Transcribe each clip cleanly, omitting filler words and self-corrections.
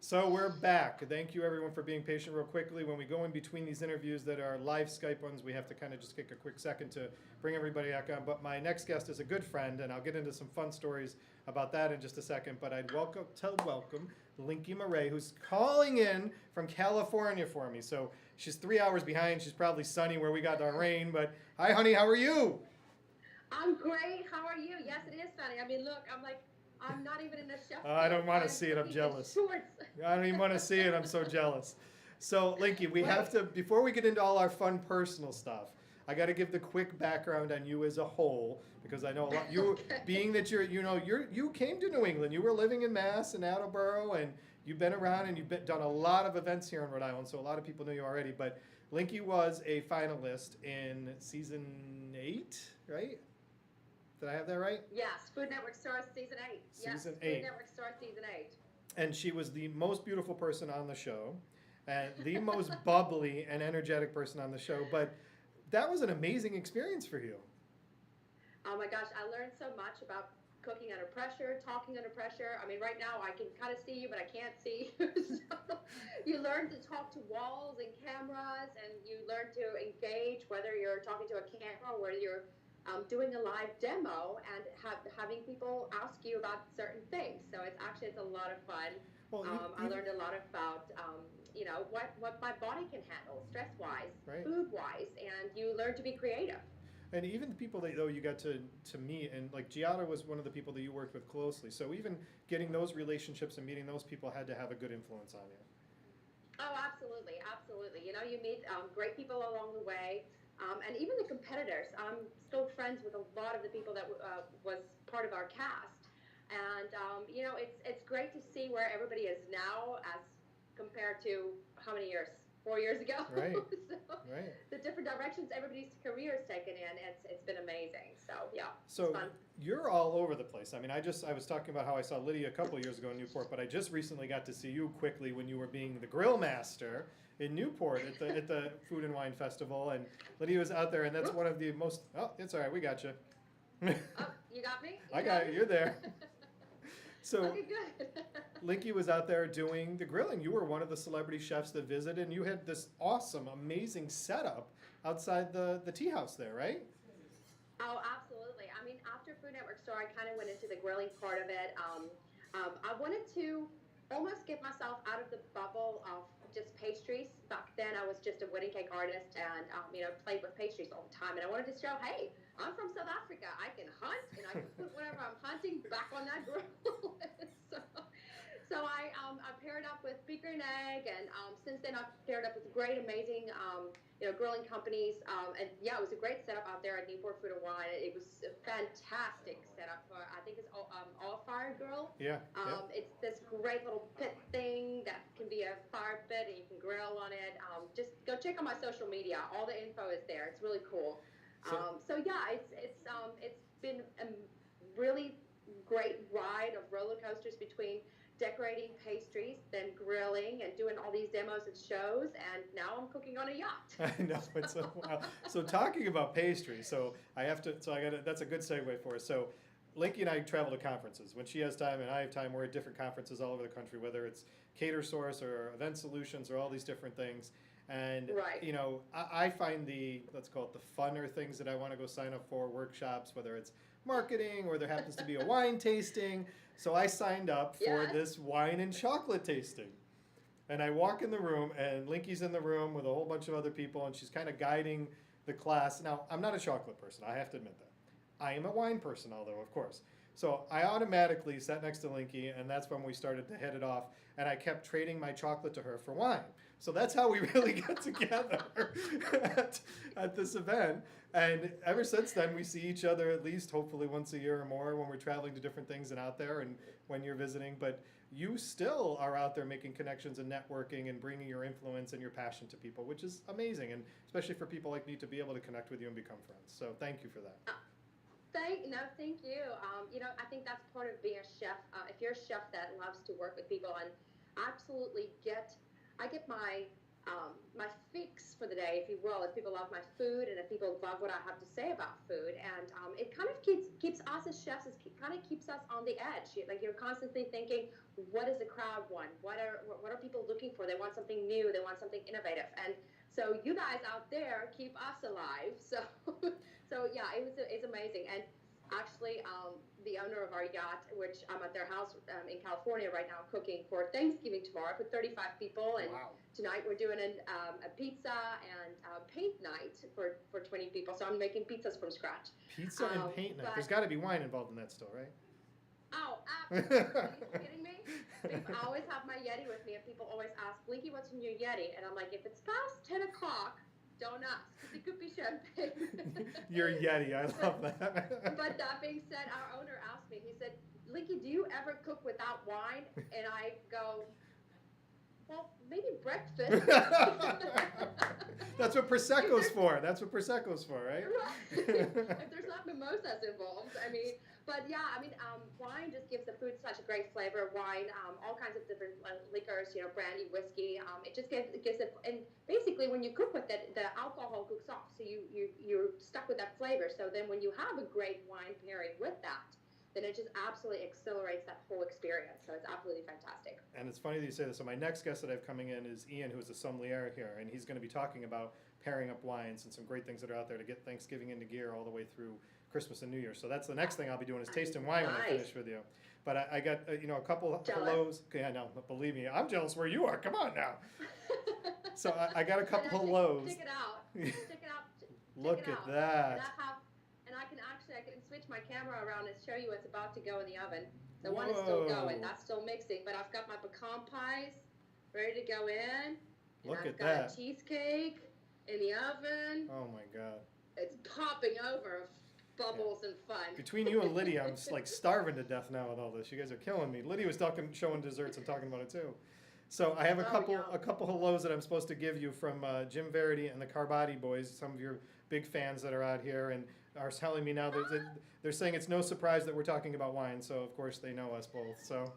So we're back. Thank you everyone for being patient real quickly. When we go in between these interviews that are live Skype ones, we have to kind of just take a quick second to bring everybody back on. But my next guest is a good friend, and I'll get into some fun stories about that in just a second. But I'd welcome Linkie Marais, who's calling in from California for me. So she's 3 hours behind. She's probably sunny where we got our rain. But hi, honey, how are you? I'm great. How are you? Yes, it is sunny. I mean, look, I'm not even in the chef I kit. don't want to I'm see it. I'm cooking in jealous. shorts. I don't even want to see it. I'm so jealous. So, Linkie, we have to, before we get into all our fun personal stuff, I got to give the quick background on you as a whole, because I know a lot, you, Okay. being that you came to New England, you were living in Mass in Attleboro, and you've been around and done a lot of events here in Rhode Island, so a lot of people knew you already, but Linkie was a finalist in season 8, right? Did I have that right? Yes, Food Network Stars season 8. Yes, Season Food 8. Network Stars season 8. And she was the most beautiful person on the show and the most bubbly and energetic person on the show. But that was an amazing experience for you. Oh my gosh, I learned so much about cooking under pressure, talking under pressure. I mean, right now I can kind of see you, but I can't see you. So you learn to talk to walls and cameras, and you learn to engage, whether you're talking to a camera or whether you're doing a live demo, and having people ask you about certain things. So it's a lot of fun. Well, I learned a lot about what my body can handle, stress wise, right. food wise, and you learn to be creative. And even the people that though you got to meet, and like Giada was one of the people that you worked with closely. So even getting those relationships and meeting those people had to have a good influence on you. Oh, absolutely, absolutely. You know, you meet great people along the way, and even the competitors. I'm still friends with a lot of the people that was part of our cast, and it's great to see where everybody is now as compared to how many years? 4 years ago. Right. So Right. the different directions everybody's career has taken in, it's been amazing. So yeah, it's So fun. you're all over the place. I mean, I was talking about how I saw Lydia a couple of years ago in Newport, but I just recently got to see you quickly when you were being the grill master in Newport at the Food and Wine Festival, and Lydia was out there, and that's Whoops. one of the most. Oh, it's all right. We got you. Oh, you got me? I got you. You're there. So Okay, good. Linkie was out there doing the grilling. You were one of the celebrity chefs that visited, and you had this awesome, amazing setup outside the tea house there, right? Oh, absolutely. I mean, after Food Network Store, I kind of went into the grilling part of it. I wanted to almost get myself out of the bubble of just pastries. Back then, I was just a wedding cake artist and, played with pastries all the time. And I wanted to show, hey, I'm from South Africa. I can hunt and I can put whatever I'm hunting back on that grill. so, so I paired up with Beaker and Egg, and since then I've paired up with great, amazing, grilling companies. And yeah, it was a great setup out there at Newport Food and Wine. It was a fantastic setup for, I think it's all fire grill. Yeah. Yeah. It's this great little pit thing that can be a fire pit, and you can grill on it. Just go check out my social media. All the info is there. It's really cool. So So yeah, it's been a really great ride of roller coasters between decorating pastries, then grilling, and doing all these demos and shows, and now I'm cooking on a yacht. I know it's so wild. So talking about pastry, so I have to. So I got. That's a good segue for us. So Linkie and I travel to conferences. When she has time and I have time, we're at different conferences all over the country, whether it's Cater Source or Event Solutions or all these different things. And Right. I find let's call it the funner things that I want to go sign up for, workshops, whether it's marketing or there happens to be a wine tasting. So I signed up for Yes. this wine and chocolate tasting. And I walk in the room, and Linkie's in the room with a whole bunch of other people, and she's kind of guiding the class. Now, I'm not a chocolate person, I have to admit that. I am a wine person, although, of course. So I automatically sat next to Linkie, and that's when we started to hit it off. And I kept trading my chocolate to her for wine. So that's how we really got together at this event. And ever since then, we see each other at least, hopefully, once a year or more when we're traveling to different things and out there and when you're visiting. But you still are out there making connections and networking and bringing your influence and your passion to people, which is amazing. And especially for people like me to be able to connect with you and become friends. So thank you for that. Thank you. I think that's part of being a chef. If you're a chef that loves to work with people and absolutely I get my fix for the day, if you will, if people love my food and if people love what I have to say about food. And it kind of keeps us as chefs, kind of keeps us on the edge. Like you're constantly thinking, what does the crowd want? What are people looking for? They want something new. They want something innovative. And so you guys out there keep us alive. So yeah, it's amazing. And actually, the owner of our yacht, which I'm at their house in California right now, cooking for Thanksgiving tomorrow for 35 people, and Wow. tonight we're doing a pizza and paint night for 20 people. So I'm making pizzas from scratch. Pizza and paint night. But, There's got to be wine involved in that still, right? oh, absolutely. Are you kidding me? I always have my Yeti with me, and people always ask, Linkie, what's in your Yeti? And I'm like, if it's past 10 o'clock, don't ask, because it could be champagne. Your Yeti, I love that. But that being said, our owner asked me, he said, Linkie, do you ever cook without wine? And I go, well, maybe breakfast. That's what Prosecco's for. That's what Prosecco's for, right? Right. If there's not mimosas involved, I mean, but yeah, I mean, wine just gives the food such a great flavor. Wine, all kinds of different liquors, brandy, whiskey. It just gives it, and basically when you cook with it, the alcohol cooks off, so you're stuck with that flavor. So then when you have a great wine pairing with that, then it just absolutely accelerates that whole experience. So it's absolutely fantastic. And it's funny that you say this. So my next guest that I have coming in is Ian, who is a sommelier here, and he's going to be talking about pairing up wines and some great things that are out there to get Thanksgiving into gear all the way through Christmas and New Year. So that's the next thing I'll be doing is tasting wine when I finish with you. But I got a couple hellos. Yeah, no, believe me, I'm jealous where you are. Come on now. So I got a couple hellos. Check it out. Check it out. Look at that. And I can switch my camera around and show you what's about to go in the oven. The one is still going. That's still mixing. But I've got my pecan pies ready to go in. Look at that. I've got a cheesecake in the oven. Oh my God. It's popping over of bubbles and fun. Between you and Lydia, I'm just like starving to death now with all this. You guys are killing me. Lydia was showing desserts and talking about it too. So I have a couple hellos that I'm supposed to give you from Jim Verity and the Carbati boys, some of your big fans that are out here and are telling me now that they're saying it's no surprise that we're talking about wine. So of course they know us both. So.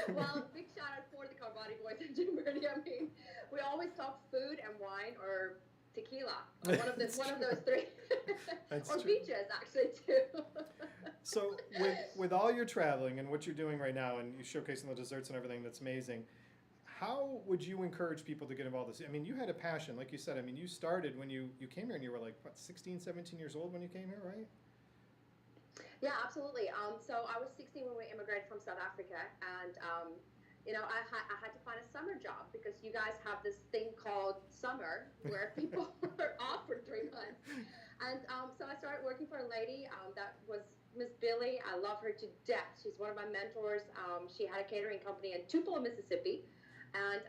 Well, big shout out for the Carbati boys and Jim Verity. I mean, we always talk food and wine or tequila. One of those three. Or true. beaches, actually, too. So with all your traveling and what you're doing right now and you showcasing the desserts and everything, that's amazing. How would you encourage people to get involved in this? I mean, you had a passion, like you said. I mean, you started when you came here and you were like, what, 16, 17 years old when you came here, right? Yeah, absolutely. So I was 16 when we immigrated from South Africa, and I had to find a summer job because you guys have this thing called summer where people are off for 3 months. And so I started working for a lady that was Miss Billy. I love her to death. She's one of my mentors. She had a catering company in Tupelo, Mississippi. And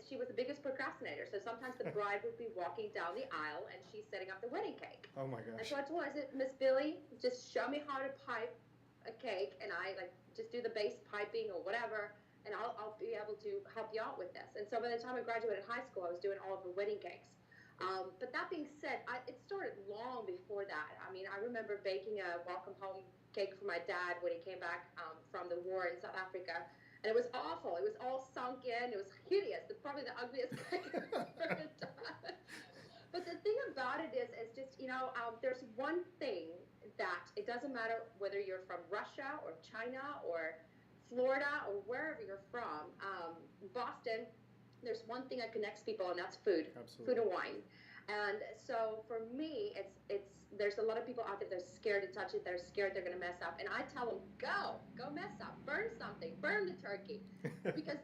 she was the biggest procrastinator. So sometimes the bride would be walking down the aisle and she's setting up the wedding cake. Oh my gosh. And so I told her, I said, Miss Billy, just show me how to pipe a cake, and I just do the base piping or whatever, and I'll be able to help you out with this. And so by the time I graduated high school, I was doing all of the wedding cakes. But that being said, it started long before that. I mean, I remember baking a welcome home cake for my dad when he came back from the war in South Africa. And it was awful. It was all sunk in. It was hideous. It's probably the ugliest cake I've ever done. But the thing about it is just, there's one thing that it doesn't matter whether you're from Russia or China or Florida or wherever you're from, Boston, there's one thing that connects people, and that's food. Absolutely. Food and wine. And so for me, there's a lot of people out there that are scared to touch it. They're scared they're going to mess up. And I tell them, go mess up, burn something, burn the turkey. Because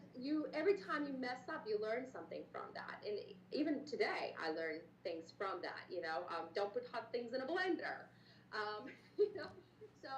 every time you mess up, you learn something from that. And even today, I learn things from that, don't put hot things in a blender. So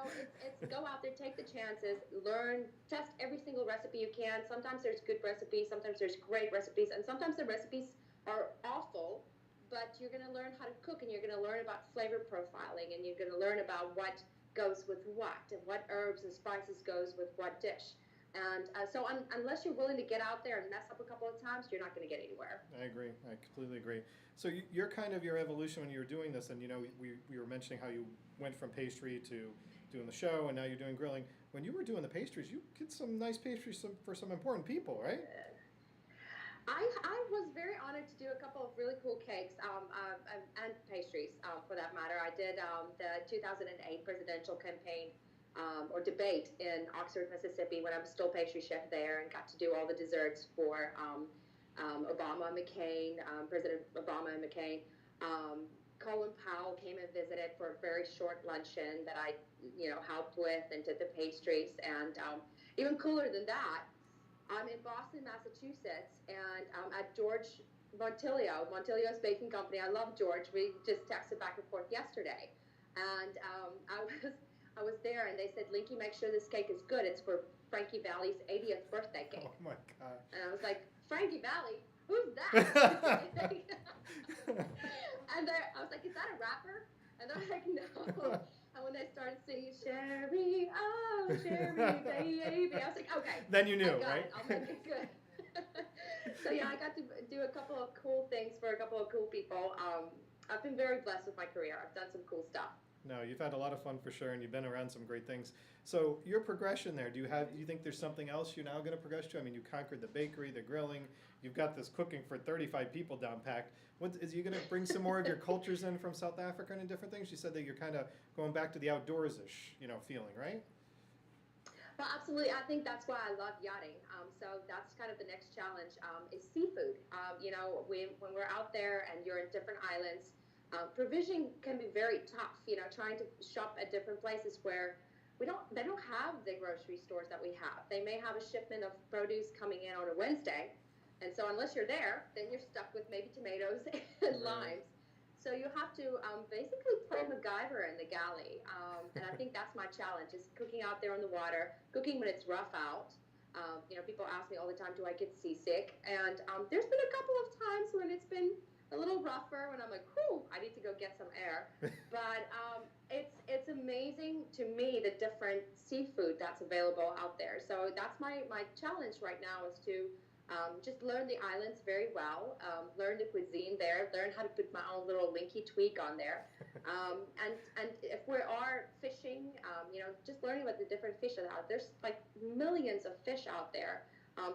it's go out there, take the chances, learn, test every single recipe you can. Sometimes there's good recipes, sometimes there's great recipes, and sometimes the recipes are awful, but you're going to learn how to cook, and you're going to learn about flavor profiling, and you're going to learn about what goes with what, and what herbs and spices goes with what dish. And so unless you're willing to get out there and mess up a couple of times, you're not going to get anywhere. I agree. I completely agree. So you're kind of your evolution when you were doing this, and we were mentioning how you went from pastry to doing the show, and now you're doing grilling. When you were doing the pastries, you get some nice pastries for some important people, right? I was very honored to do a couple of really cool cakes and pastries, for that matter. I did the 2008 presidential campaign or debate in Oxford, Mississippi, when I was still pastry chef there, and got to do all the desserts for Obama, McCain, President Obama and McCain. Um, Colin Powell came and visited for a very short luncheon that I, helped with and did the pastries. And even cooler than that, I'm in Boston, Massachusetts, and at George Montilio's Baking Company. I love George. We just texted back and forth yesterday, and I was there, and they said, "Linky, make sure this cake is good. It's for Frankie Valli's 80th birthday cake." Oh my gosh. And I was like, "Frankie Valli? Who's that?" And I was like, "Is that a rapper?" And they're like, "No." And when they started singing Sherry, oh Sherry, baby, I was like, "Okay, Then you knew, I got right? it. I'll make it good." So yeah, I got to do a couple of cool things for a couple of cool people. I've been very blessed with my career. I've done some cool stuff. No, you've had a lot of fun for sure, and you've been around some great things. So your progression there, do you think there's something else you're now going to progress to? I mean, you conquered the bakery, the grilling, you've got this cooking for 35 people down packed. What is you going to bring some more of your cultures in from South Africa and different things? You said that you're kind of going back to the outdoors-ish, feeling, right? Well, absolutely. I think that's why I love yachting. So that's kind of the next challenge is seafood. When we're out there and you're in different islands, provision can be very tough. Trying to shop at different places where they don't have the grocery stores that we have. They may have a shipment of produce coming in on a Wednesday, and so unless you're there, then you're stuck with maybe tomatoes and Right. limes. So you have to basically play MacGyver in the galley, and I think that's my challenge: is cooking out there on the water, cooking when it's rough out. People ask me all the time, "Do I get seasick?" And there's been a couple of times when it's been a little rougher, when I'm like, "Whew, I need to go get some air." But it's amazing to me the different seafood that's available out there. So that's my challenge right now, is to just learn the islands very well, learn the cuisine there, learn how to put my own little Linky tweak on there. And if we are fishing, just learning about the different fish that are out there. There's like millions of fish out there.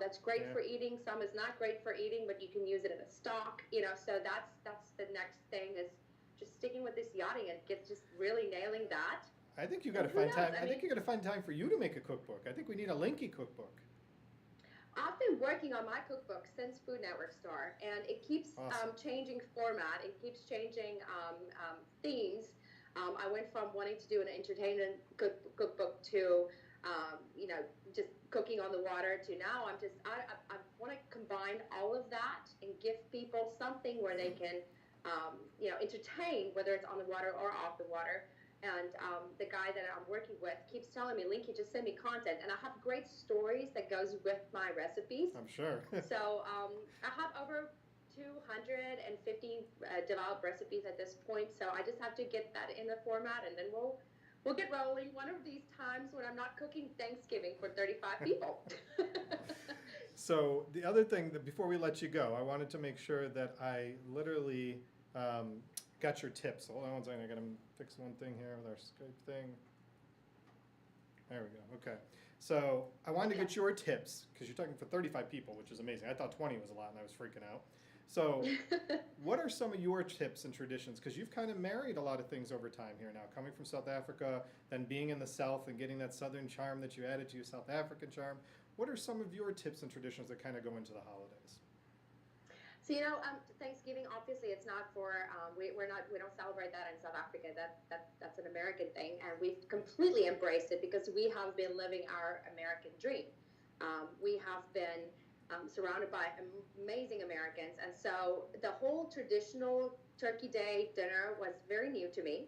That's great Yeah. for eating. Some is not great for eating, but you can use it in a stock. So that's the next thing, is just sticking with this yachting and just really nailing that. I think you got And to who find knows? time. I I think mean, you got to find time for you to make a cookbook. I think we need a Linky cookbook. I've been working on my cookbook since Food Network Star, and it keeps Awesome. changing format. It keeps changing themes. I went from wanting to do an entertainment cookbook to, just cooking on the water, to now I want to combine all of that and give people something where they can, entertain, whether it's on the water or off the water. And the guy that I'm working with keeps telling me, "Linky, just send me content." And I have great stories that goes with my recipes. I'm sure. So I have over 250 developed recipes at this point. So I just have to get that in the format, and then we'll get rolling one of these times when I'm not cooking Thanksgiving for 35 people. So the other thing that before we let you go, I wanted to make sure that I literally got your tips. Hold on one second. I got to fix one thing here with our Skype thing. There we go. Okay. So I wanted to get your tips, because you're talking for 35 people, which is amazing. I thought 20 was a lot, and I was freaking out. So what are some of your tips and traditions? Because you've kind of married a lot of things over time here now, coming from South Africa, then being in the South and getting that Southern charm that you added to your South African charm. What are some of your tips and traditions that kind of go into the holidays? So Thanksgiving, obviously it's not for we don't celebrate that in South Africa. That's an American thing, and we've completely embraced it because we have been living our American dream. We have been surrounded by amazing Americans, and so the whole traditional Turkey Day dinner was very new to me.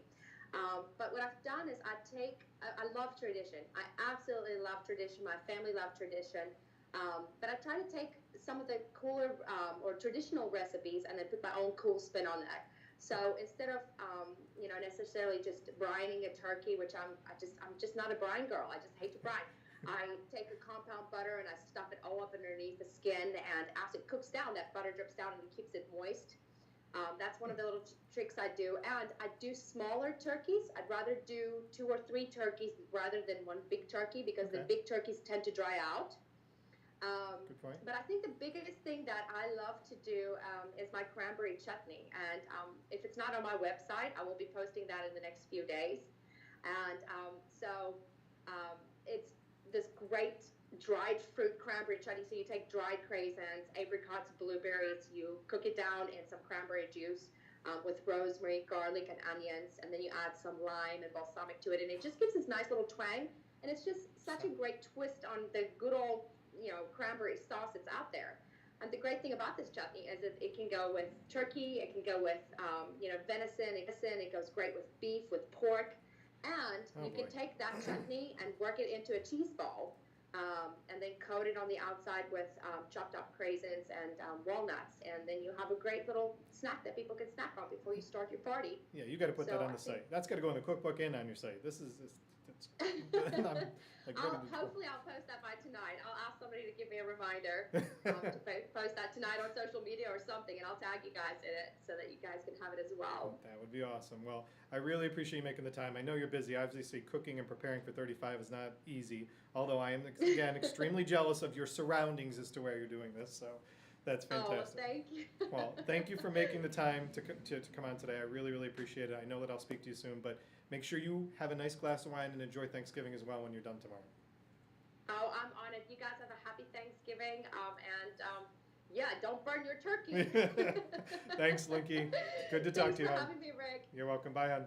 But what I've done is I love tradition. I absolutely love tradition. My family loved tradition. But I try to take some of the cooler or traditional recipes and then put my own cool spin on that. So instead of necessarily just brining a turkey, which I'm just not a brine girl. I just hate to brine. I take a compound butter and I stuff it all up underneath the skin, and as it cooks down, that butter drips down and it keeps it moist. That's one of the little tricks I do, and I do smaller turkeys. I'd rather do 2 or 3 turkeys rather than one big turkey, because the Okay. big turkeys tend to dry out. Good point. But I think the biggest thing that I love to do is my cranberry chutney. And if it's not on my website, I will be posting that in the next few days. And it's this great dried fruit cranberry chutney. So you take dried craisins, apricots, blueberries, you cook it down in some cranberry juice with rosemary, garlic, and onions, and then you add some lime and balsamic to it, and it just gives this nice little twang. And it's just such a great twist on the good old cranberry sauce that's out there. And the great thing about this chutney is that it can go with turkey, it can go with venison, it goes great with beef, with pork, and you can take that chutney and work it into a cheese ball, and then coat it on the outside with chopped up craisins and walnuts, and then you have a great little snack that people can snack on before you start your party. Yeah, you got to put that on the site. That's got to go in the cookbook and on your site. Hopefully I'll post that by tonight. I'll ask somebody to give me a reminder to post that tonight on social media or something, and I'll tag you guys in it so that you guys can have it as well. That would be awesome. Well, I really appreciate you making the time. I know you're busy. Obviously, cooking and preparing for 35 is not easy, although I am, again, extremely jealous of your surroundings as to where you're doing this, so that's fantastic. Oh, thank you. Well, thank you for making the time to come on today. I really, really appreciate it. I know that I'll speak to you soon, but make sure you have a nice glass of wine and enjoy Thanksgiving as well when you're done tomorrow. Oh, I'm honored. You guys have a happy Thanksgiving, yeah, don't burn your turkey. Thanks, Linkie. Good to talk to you, Thanks for hon. having me, Rick. You're welcome. Bye, hon.